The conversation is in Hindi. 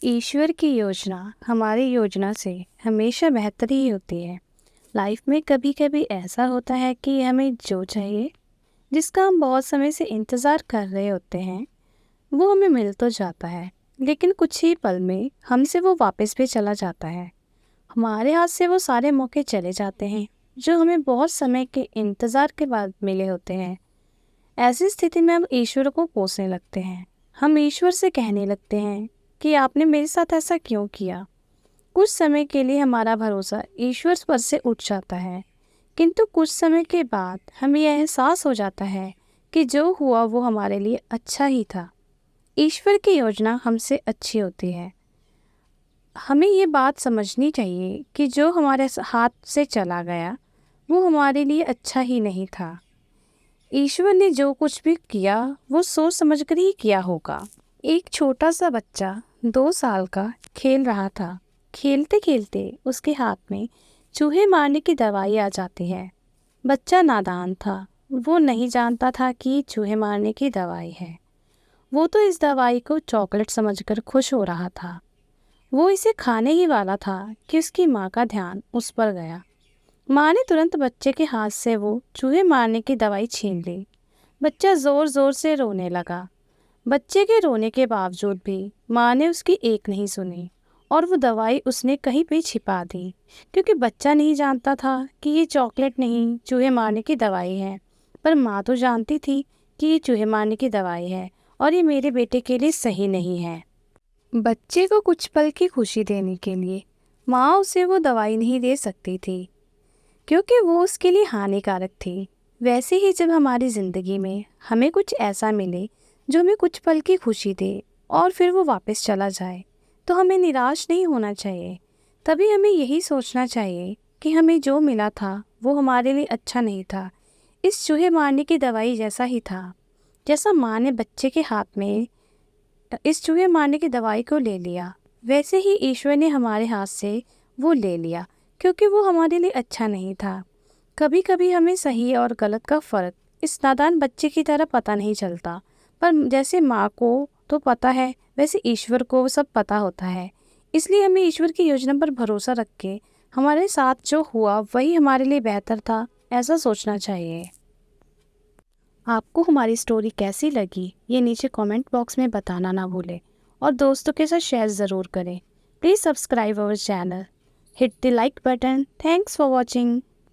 ईश्वर की योजना हमारी योजना से हमेशा बेहतर ही होती है। लाइफ में कभी कभी ऐसा होता है कि हमें जो चाहिए, जिसका हम बहुत समय से इंतज़ार कर रहे होते हैं, वो हमें मिल तो जाता है, लेकिन कुछ ही पल में हमसे वो वापस भी चला जाता है। हमारे हाथ से वो सारे मौके चले जाते हैं जो हमें बहुत समय के इंतज़ार के बाद मिले होते हैं। ऐसी स्थिति में हम ईश्वर को कोसने लगते हैं। हम ईश्वर से कहने लगते हैं कि आपने मेरे साथ ऐसा क्यों किया। कुछ समय के लिए हमारा भरोसा ईश्वर पर से उठ जाता है, किंतु कुछ समय के बाद हमें यह एहसास हो जाता है कि जो हुआ वो हमारे लिए अच्छा ही था। ईश्वर की योजना हमसे अच्छी होती है। हमें ये बात समझनी चाहिए कि जो हमारे हाथ से चला गया वो हमारे लिए अच्छा ही नहीं था। ईश्वर ने जो कुछ भी किया वो सोच समझकर ही किया होगा। एक छोटा सा बच्चा 2 साल का खेल रहा था। खेलते खेलते उसके हाथ में चूहे मारने की दवाई आ जाती है। बच्चा नादान था, वो नहीं जानता था कि चूहे मारने की दवाई है। वो तो इस दवाई को चॉकलेट समझकर खुश हो रहा था। वो इसे खाने ही वाला था कि उसकी माँ का ध्यान उस पर गया। माँ ने तुरंत बच्चे के हाथ से वो चूहे मारने की दवाई छीन ली। बच्चा ज़ोर ज़ोर से रोने लगा। बच्चे के रोने के बावजूद भी माँ ने उसकी एक नहीं सुनी और वो दवाई उसने कहीं पे छिपा दी, क्योंकि बच्चा नहीं जानता था कि ये चॉकलेट नहीं चूहे मारने की दवाई है। पर माँ तो जानती थी कि ये चूहे मारने की दवाई है और ये मेरे बेटे के लिए सही नहीं है। बच्चे को कुछ पल की खुशी देने के लिए माँ उसे वो दवाई नहीं दे सकती थी, क्योंकि वो उसके लिए हानिकारक थी। वैसे ही जब हमारी ज़िंदगी में हमें कुछ ऐसा मिले जो हमें कुछ पल की खुशी दे और फिर वो वापस चला जाए, तो हमें निराश नहीं होना चाहिए। तभी हमें यही सोचना चाहिए कि हमें जो मिला था वो हमारे लिए अच्छा नहीं था। इस चूहे मारने की दवाई जैसा ही था। जैसा माँ ने बच्चे के हाथ में इस चूहे मारने की दवाई को ले लिया, वैसे ही ईश्वर ने हमारे हाथ से वो ले लिया, क्योंकि वो हमारे लिए अच्छा नहीं था। कभी कभी हमें सही और गलत का फ़र्क इस नादान बच्चे की तरह पता नहीं चलता, पर जैसे माँ को तो पता है, वैसे ईश्वर को सब पता होता है। इसलिए हमें ईश्वर की योजना पर भरोसा रख के हमारे साथ जो हुआ वही हमारे लिए बेहतर था, ऐसा सोचना चाहिए। आपको हमारी स्टोरी कैसी लगी ये नीचे कमेंट बॉक्स में बताना ना भूलें और दोस्तों के साथ शेयर ज़रूर करें। Please subscribe our channel, hit the like button. Thanks for watching.